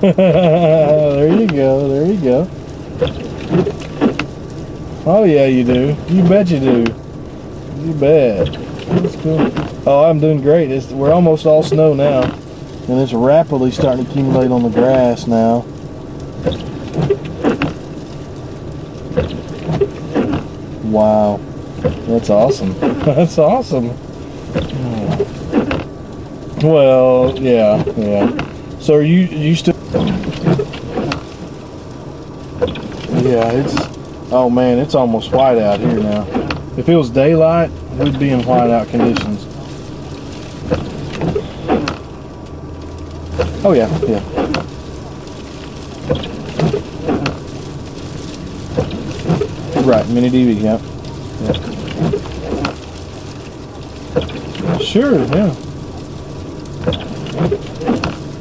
There you go. There you go. Oh yeah, you do. You bet you do. You bet. That's cool. Oh, I'm doing great. We're almost all snow now, and it's rapidly starting to accumulate on the grass now. Wow, that's awesome. That's awesome. Well, yeah. So are you still? Yeah, oh man, it's almost white out here now. If it was daylight, we'd be in whiteout conditions. Oh yeah. Right, mini DV, yeah. Sure, yeah.